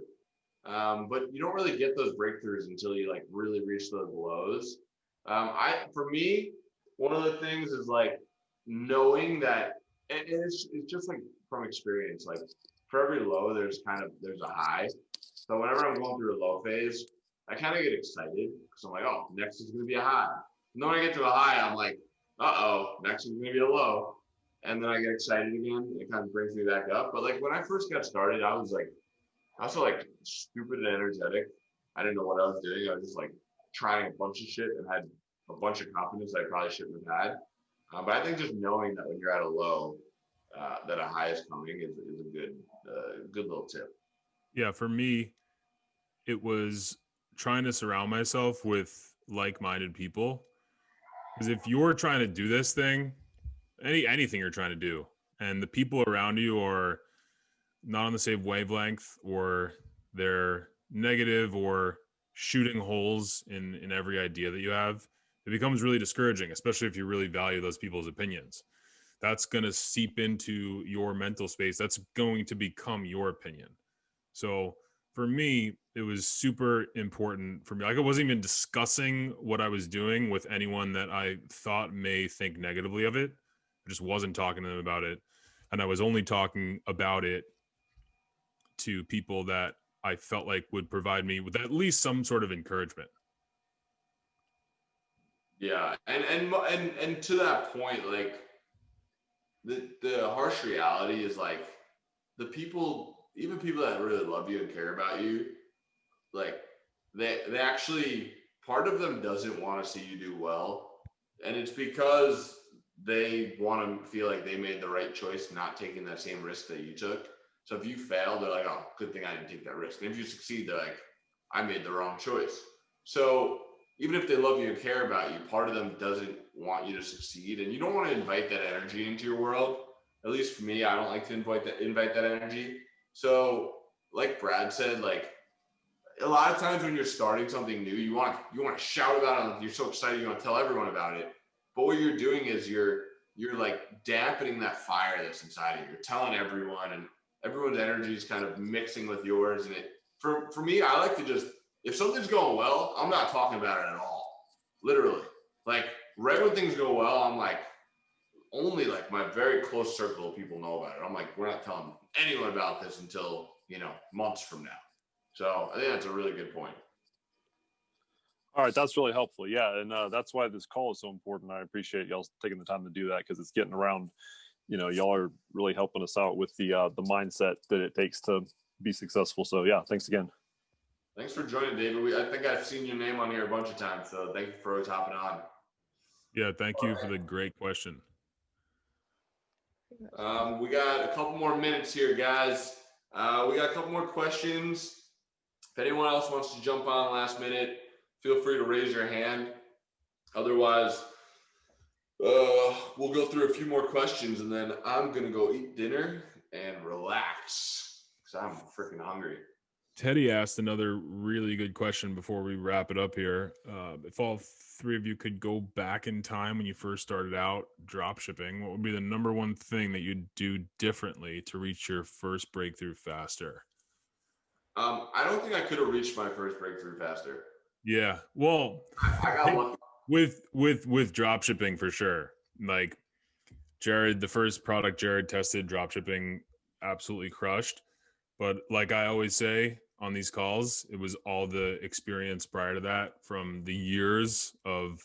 But you don't really get those breakthroughs until you like really reach those lows. For me, one of the things is like knowing that, and it's just like from experience, like for every low, there's a high. So whenever I'm going through a low phase, I kind of get excited because I'm like, oh, next is going to be a high. And then when I get to a high, I'm like, uh-oh, next is going to be a low. And then I get excited again. And it kind of brings me back up. But like when I first got started, I was also like stupid and energetic. I didn't know what I was doing. I was just like trying a bunch of shit and had a bunch of confidence I probably shouldn't have had. But I think just knowing that when you're at a low, that a high is coming is a good little tip. Yeah, for me, it was trying to surround myself with like-minded people. Because if you're trying to do this thing, anything you're trying to do, and the people around you are not on the same wavelength, or they're negative or shooting holes in every idea that you have, it becomes really discouraging, especially if you really value those people's opinions. That's going to seep into your mental space. That's going to become your opinion. So for me, it was super important for me. Like I wasn't even discussing what I was doing with anyone that I thought may think negatively of it. I just wasn't talking to them about it. And I was only talking about it to people that I felt like would provide me with at least some sort of encouragement. Yeah, and to that point, like the harsh reality is like the people, even people that really love you and care about you, like they actually, part of them doesn't want to see you do well, and it's because they want to feel like they made the right choice, not taking that same risk that you took. So if you fail, they're like, oh, good thing I didn't take that risk. And if you succeed, they're like, I made the wrong choice. So even if they love you and care about you, part of them doesn't want you to succeed. And you don't want to invite that energy into your world. At least for me, I don't like to invite that energy. So like Brad said, like a lot of times when you're starting something new, you want to shout about it. You're so excited, you want to tell everyone about it. But what you're doing is you're like dampening that fire that's inside of you. You're telling everyone, and everyone's energy is kind of mixing with yours. And for me, I like to just, if something's going well, I'm not talking about it at all. Literally. Like right when things go well, I'm like, only like my very close circle of people know about it. I'm like, we're not telling anyone about this until, months from now. So I think that's a really good point. All right, that's really helpful. Yeah, and that's why this call is so important. I appreciate y'all taking the time to do that, because it's getting around. Y'all are really helping us out with the mindset that it takes to be successful. So yeah, thanks again. Thanks for joining, David. I think I've seen your name on here a bunch of times, so thank you for always hopping on. Yeah, thank you for the great question. We got a couple more minutes here, guys. We got a couple more questions. If anyone else wants to jump on last minute, feel free to raise your hand. Otherwise, we'll go through a few more questions, and then I'm going to go eat dinner and relax because I'm freaking hungry. Teddy asked another really good question before we wrap it up here. If all three of you could go back in time when you first started out drop shipping, what would be the number one thing that you'd do differently to reach your first breakthrough faster? I don't think I could have reached my first breakthrough faster. Yeah, well, I got lucky. with drop shipping for sure. Like Jared, the first product Jared tested, drop shipping absolutely crushed. But like I always say on these calls, it was all the experience prior to that, from the years of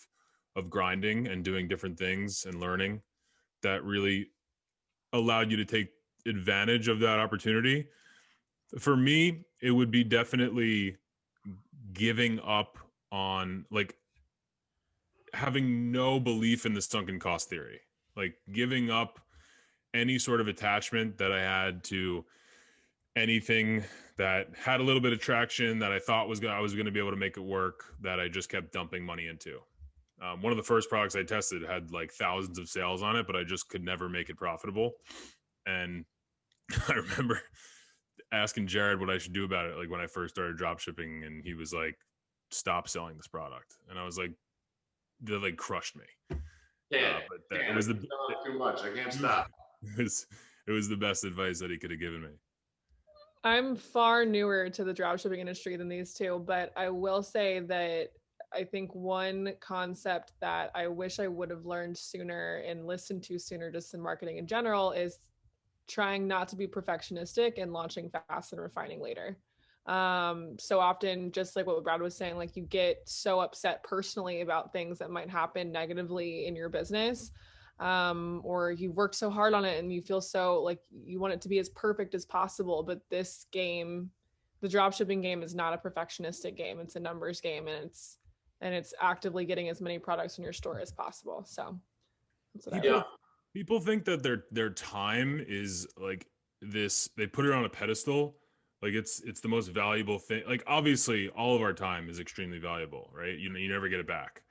grinding and doing different things and learning, that really allowed you to take advantage of that opportunity. For me, it would be definitely giving up on, like, having no belief in the sunken cost theory, like giving up any sort of attachment that I had to anything that had a little bit of traction that I thought I was going to be able to make it work, that I just kept dumping money into. One of the first products I tested had like thousands of sales on it, but I just could never make it profitable. And I remember asking Jared what I should do about it, like when I first started drop shipping, and he was like, stop selling this product. And I was like, that like crushed me. It was too much. I can't stop. It was the best advice that he could have given me. I'm far newer to the dropshipping industry than these two, but I will say that I think one concept that I wish I would have learned sooner and listened to sooner, just in marketing in general, is trying not to be perfectionistic and launching fast and refining later. So often, just like what Brad was saying, like you get so upset personally about things that might happen negatively in your business. Or you worked so hard on it and you feel so like you want it to be as perfect as possible. But this game, the dropshipping game, is not a perfectionistic game. It's a numbers game, and it's actively getting as many products in your store as possible. So that's what I would. People think that their time is like this, they put it on a pedestal, like it's the most valuable thing. Like obviously all of our time is extremely valuable, right? You never get it back.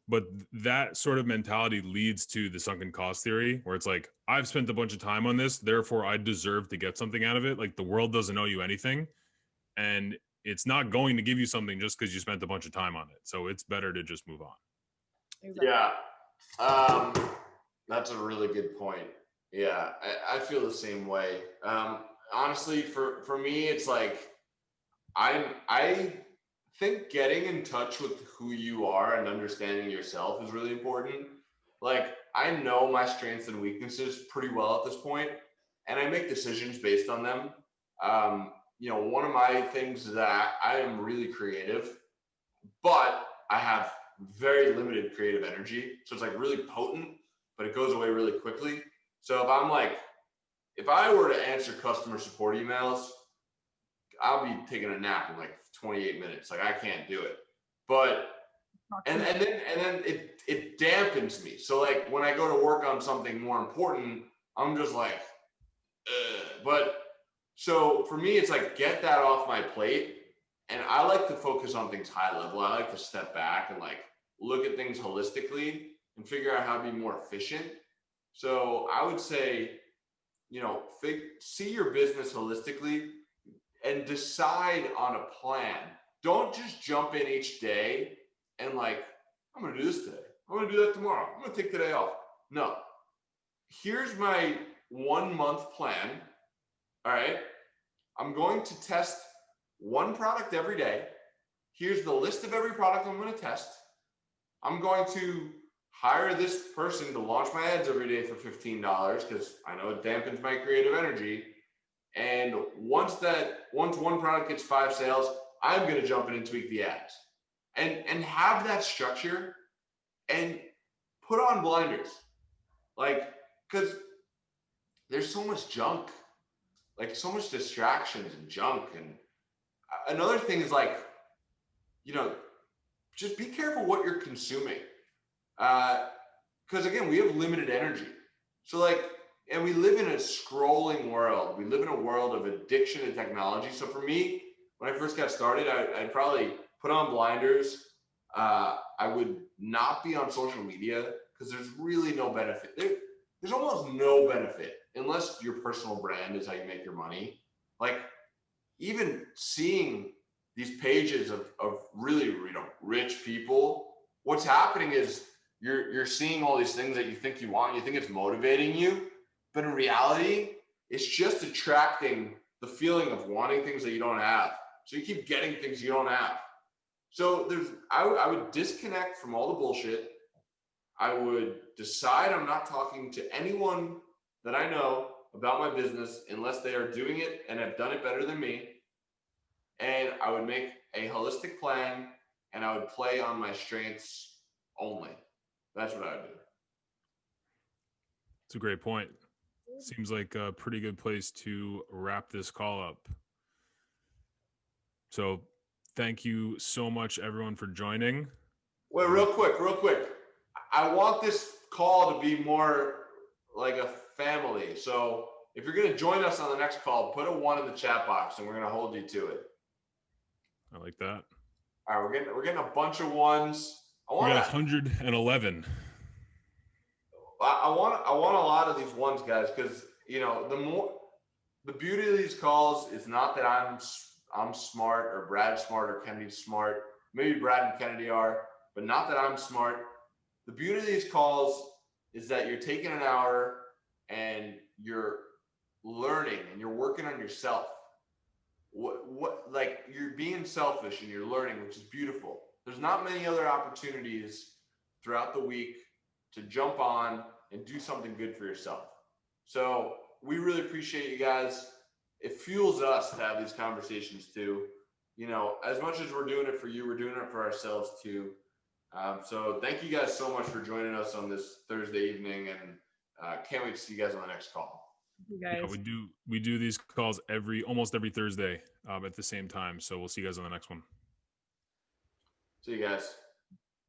But that sort of mentality leads to the sunken cost theory, where it's like, I've spent a bunch of time on this, therefore I deserve to get something out of it. Like the world doesn't owe you anything, and it's not going to give you something just because you spent a bunch of time on it. So it's better to just move on. Exactly. Yeah. That's a really good point. Yeah, I feel the same way. Honestly, for me, it's like, I think getting in touch with who you are and understanding yourself is really important. Like, I know my strengths and weaknesses pretty well at this point, and I make decisions based on them. One of my things is that I am really creative, but I have very limited creative energy. So it's like really potent, but it goes away really quickly. So if I were to answer customer support emails, I'll be taking a nap in like 28 minutes. Like I can't do it. But and then it dampens me. So like when I go to work on something more important, I'm just like, but so for me, it's like, get that off my plate. And I like to focus on things high level. I like to step back and like look at things holistically and figure out how to be more efficient. So I would say, see your business holistically and decide on a plan. Don't just jump in each day and like, I'm going to do this today. I'm going to do that tomorrow. I'm going to take today off. No. Here's my 1 month plan. All right. I'm going to test one product every day. Here's the list of every product I'm going to test. I'm going to hire this person to launch my ads every day for $15 because I know it dampens my creative energy. And once one product gets 5 sales, I'm going to jump in and tweak the ads and have that structure and put on blinders. Like, because there's so much junk, like so much distractions and junk. And another thing is like, just be careful what you're consuming. Because again, we have limited energy. So like, and we live in a scrolling world. We live in a world of addiction to technology. So for me, when I first got started, I'd probably put on blinders. I would not be on social media because there's really no benefit. There's almost no benefit unless your personal brand is how you make your money. Like even seeing these pages of really, rich people, what's happening is you're seeing all these things that you think you want, you think it's motivating you, but in reality, it's just attracting the feeling of wanting things that you don't have. So you keep getting things you don't have. So I would disconnect from all the bullshit. I would decide I'm not talking to anyone that I know about my business unless they are doing it and have done it better than me. And I would make a holistic plan and I would play on my strengths only. That's what I would do. It's a great point. Seems like a pretty good place to wrap this call up. So thank you so much, everyone, for joining. Wait, real quick. I want this call to be more like a family. So if you're going to join us on the next call, put a 1 in the chat box and we're going to hold you to it. I like that. All right, we're getting a bunch of 1s. We got 111. I want a lot of these 1s, guys, because the beauty of these calls is not that I'm smart or Brad's smart or Kennedy's smart. Maybe Brad and Kennedy are, but not that I'm smart. The beauty of these calls is that you're taking an hour and you're learning and you're working on yourself. Like you're being selfish and you're learning, which is beautiful. There's not many other opportunities throughout the week to jump on and do something good for yourself. So we really appreciate you guys. It fuels us to have these conversations too. As much as we're doing it for you, we're doing it for ourselves too. So thank you guys so much for joining us on this Thursday evening, and can't wait to see you guys on the next call. You guys. Yeah, we do these calls almost every Thursday at the same time. So we'll see you guys on the next one. See you guys.